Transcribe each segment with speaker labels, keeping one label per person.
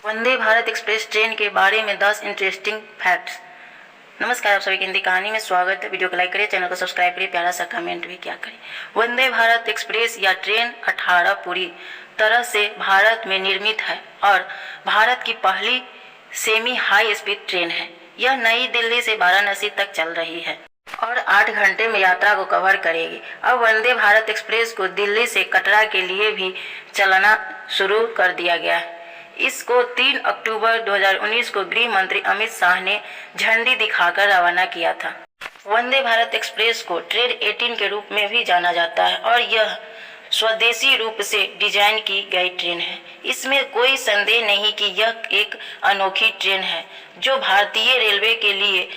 Speaker 1: Vande Bharat express train के बारे में 10 इंटरेस्टिंग फैक्ट्स। नमस्कार, आप सभी की हिंदी कहानी में स्वागत है। वीडियो को लाइक करिए, चैनल को सब्सक्राइब करिए, प्यारा सा कमेंट भी क्या करिए। वंदे भारत एक्सप्रेस या ट्रेन 18 पूरी तरह से भारत में निर्मित है और भारत की पहली सेमी हाई स्पीड ट्रेन है। यह नई दिल्ली से वाराणसी तक चल रही है और 8 घंटे में यात्रा को कवर करेगी। अब वंदे भारत एक्सप्रेस को दिल्ली से कटरा के लिए भी चलाना शुरू कर दिया गया है। इसको 3 अक्टूबर 2019 को गृह मंत्री अमित शाह ने झंडी दिखाकर रवाना किया था। वंदे भारत एक्सप्रेस को ट्रेन 18 के रूप में भी जाना जाता है और यह स्वदेशी रूप से डिजाइन की गई ट्रेन है। इसमें कोई संदेह नहीं कि यह एक अनोखी ट्रेन है जो भारतीय रेलवे के लिए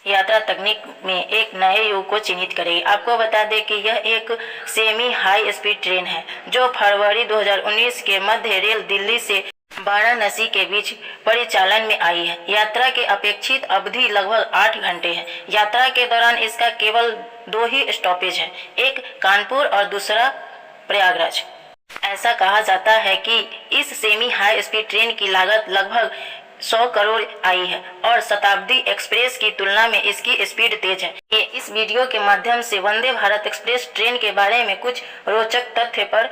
Speaker 1: यात्रा तकनीक में एक नए युग को चिन्हित करेगी। आपको बता दें कि यह एक सेमी हाई स्पीड ट्रेन है जो फरवरी 2019 के मध्य रेल दिल्ली से वाराणसी के बीच परिचालन में आई है। यात्रा की अपेक्षित अवधि लगभग 8 घंटे है। यात्रा के दौरान इसका केवल 2 ही स्टॉपेज है, एक कानपुर और दूसरा प्रयागराज। ऐसा कहा जाता है कि इस सेमी हाई स्पीड ट्रेन की लागत लगभग 100 करोड़ आई है और शताब्दी एक्सप्रेस की तुलना में इसकी स्पीड तेज है। ये इस वीडियो के माध्यम से वंदे भारत एक्सप्रेस ट्रेन के बारे में कुछ रोचक तथ्य पर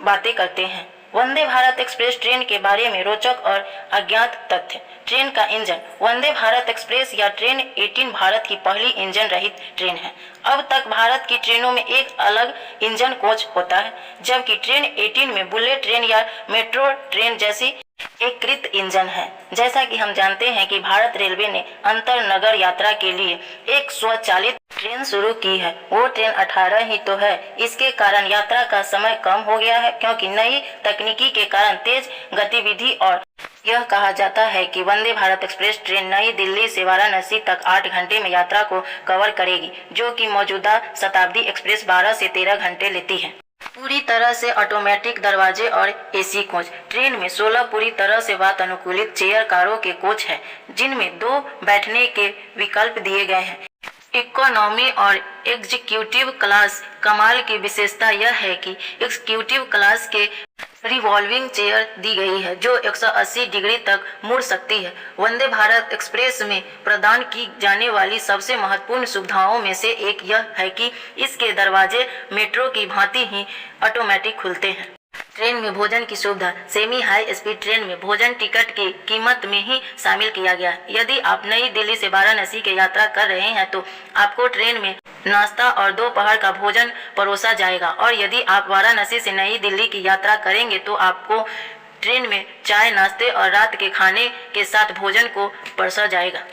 Speaker 1: बातें करते हैं। वंदे भारत एक्सप्रेस ट्रेन के बारे में रोचक और अज्ञात तथ्य। ट्रेन का इंजन। वंदे भारत एक्सप्रेस या ट्रेन 18 भारत की पहली इंजन रहित ट्रेन है। अब तक भारत की ट्रेनों में एक अलग इंजन कोच होता है, जबकि ट्रेन 18 में बुलेट ट्रेन या मेट्रो ट्रेन जैसी एकीकृत इंजन है। जैसा कि हम जानते हैं कि भारत रेलवे ने अंतर नगर यात्रा के लिए एक स्वचालित ट्रेन शुरू की है। वो ट्रेन 18 ही तो है। इसके कारण यात्रा का समय कम हो गया है क्योंकि नई तकनीकी के कारण तेज गतिविधि और यह कहा जाता है कि वंदे भारत एक्सप्रेस ट्रेन नई दिल्ली से वाराणसी तक 8 घंटे में यात्रा को कवर करेगी, जो कि मौजूदा शताब्दी एक्सप्रेस 12 से 13 घंटे लेती है। पूरी तरह से ऑटोमेटिक दरवाजे और एसी कोच। ट्रेन में 16 पूरी तरह से वातानुकूलित चेयर कारों के कोच हैं, जिनमें 2 बैठने के विकल्प दिए गए हैं। इकोनॉमी और एग्जीक्यूटिव क्लास। कमाल की विशेषता यह है कि एग्जीक्यूटिव क्लास के रिवॉल्विंग चेयर दी गई है जो 180 डिग्री तक मुड़ सकती है। वंदे भारत एक्सप्रेस में प्रदान की जाने वाली सबसे महत्वपूर्ण सुविधाओं में से एक यह है कि इसके दरवाजे मेट्रो की भांति ही ऑटोमेटिक खुलते हैं। ट्रेन में भोजन की सुविधा। सेमी हाई स्पीड ट्रेन में भोजन टिकट की कीमत में ही शामिल किया गया है। यदि आप नई दिल्ली से वाराणसी की यात्रा कर रहे हैं तो आपको ट्रेन में नाश्ता और दोपहर का भोजन परोसा जाएगा, और यदि आप वाराणसी से नई दिल्ली की यात्रा करेंगे तो आपको ट्रेन में चाय, नाश्ते और रात के खाने के साथ भोजन को परोसा जाएगा।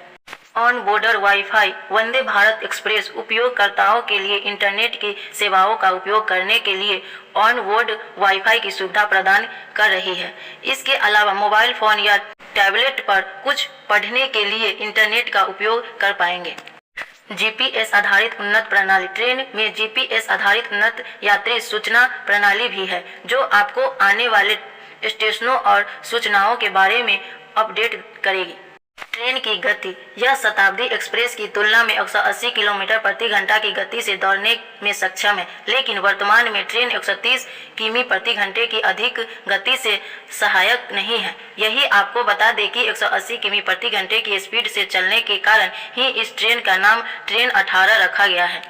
Speaker 1: On border wifi. Vande Bharat express उपयोगकर्ताओं के लिए इंटरनेट की सेवाओं का उपयोग करने के लिए ऑन बोर्ड वाईफाई की सुविधा प्रदान कर रही है। इसके अलावा मोबाइल फोन या टैबलेट पर कुछ पढ़ने के लिए इंटरनेट का उपयोग कर पाएंगे। जीपीएस आधारित उन्नत प्रणाली। ट्रेन में जीपीएस आधारित उन्नत यात्री सूचना प्रणाली भी है जो आपको आने वाले स्टेशनों और सूचनाओं के बारे में अपडेट करेगी। ट्रेन की गति। यह शताब्दी एक्सप्रेस की तुलना में 180 किलोमीटर प्रति घंटा की गति से दौड़ने में सक्षम है, लेकिन वर्तमान में ट्रेन 130 किमी प्रति घंटे की अधिक गति से सहायक नहीं है। यही आपको बता दें कि 180 किमी प्रति घंटे की स्पीड से चलने के कारण ही इस ट्रेन का नाम ट्रेन 18 रखा गया है।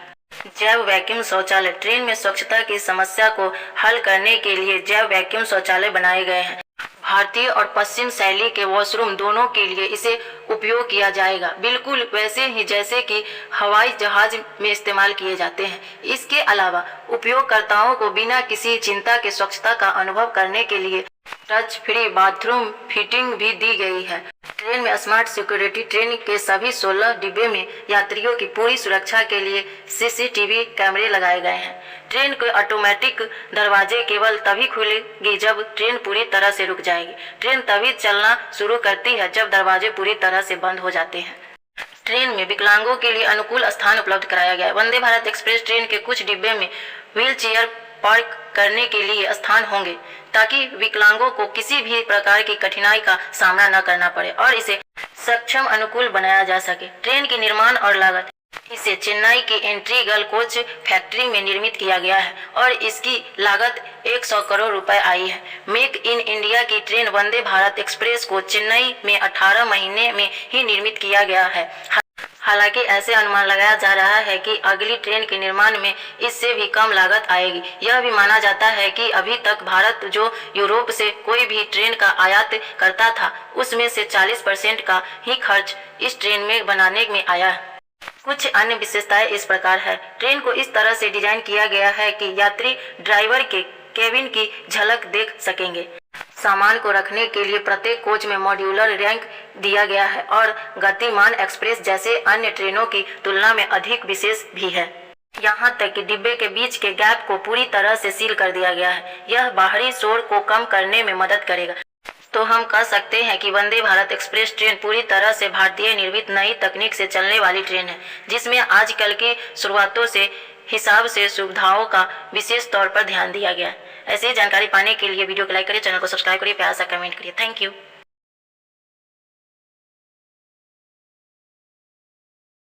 Speaker 1: जैव वैक्यूम शौचालय। ट्रेन में स्वच्छता की समस्या को हल करने के लिए जैव वैक्यूम शौचालय बनाए गए हैं। भारतीय और पश्चिम शैली के वॉशरूम दोनों के लिए इसे उपयोग किया जाएगा, बिल्कुल वैसे ही जैसे कि हवाई जहाज में इस्तेमाल किए जाते हैं। इसके अलावा उपयोगकर्ताओं को बिना किसी चिंता के स्वच्छता का अनुभव करने के लिए टच फ्री बाथरूम फिटिंग भी दी गई है। ट्रेन में स्मार्ट सिक्योरिटी। ट्रेन के सभी 16 डिब्बे में यात्रियों की पूरी सुरक्षा के लिए सीसीटीवी कैमरे लगाए गए हैं। ट्रेन के ऑटोमेटिक दरवाजे केवल तभी खुलेगी जब ट्रेन पूरी तरह से रुक जाएगी। ट्रेन तभी चलना शुरू करती है जब दरवाजे पूरी तरह से बंद हो जाते हैं। ट्रेन में विकलांगों के लिए अनुकूल स्थान उपलब्ध कराया गया है। वंदे भारत एक्सप्रेस ट्रेन के कुछ डिब्बे में व्हील चेयर पार्क करने के लिए स्थान होंगे ताकि विकलांगों को किसी भी प्रकार की कठिनाई का सामना न करना पड़े और इसे सक्षम अनुकूल बनाया जा सके। ट्रेन की निर्माण और लागत। इसे चेन्नई की इंटीग्रल कोच फैक्ट्री में निर्मित किया गया है और इसकी लागत 100 करोड़ रुपए आई है। मेक इन इंडिया की ट्रेन वंदे भारत एक्सप्रेस को चेन्नई में 18 महीने में ही निर्मित किया गया है। हालांकि ऐसे अनुमान लगाया जा रहा है कि अगली ट्रेन के निर्माण में इससे भी कम लागत आएगी। यह भी माना जाता है कि अभी तक भारत जो यूरोप से कोई भी ट्रेन का आयात करता था, उसमें से 40% का ही खर्च इस ट्रेन में बनाने में आया है। कुछ अन्य विशेषताएं इस प्रकार है। ट्रेन को इस तरह से डिजाइन किया गया है कि यात्री ड्राइवर के केबिन की झलक देख सकेंगे। सामान को रखने के लिए प्रत्येक कोच में मॉड्यूलर रैंक दिया गया है और गतिमान एक्सप्रेस जैसे अन्य ट्रेनों की तुलना में अधिक विशेष भी है। यहाँ तक कि डिब्बे के बीच के गैप को पूरी तरह से सील कर दिया गया है। यह बाहरी शोर को कम करने में मदद करेगा। तो हम कह सकते हैं कि वंदे भारत एक्सप्रेस ट्रेन पूरी तरह से भारतीय निर्मित नई तकनीक से चलने वाली ट्रेन है, जिसमें आजकल की शुरुआतों से हिसाब से सुविधाओं का विशेष तौर पर ध्यान दिया गया है। ऐसी जानकारी पाने के लिए वीडियो को लाइक करिए, चैनल को सब्सक्राइब करिए, प्यार सा कमेंट करिए। Thank you.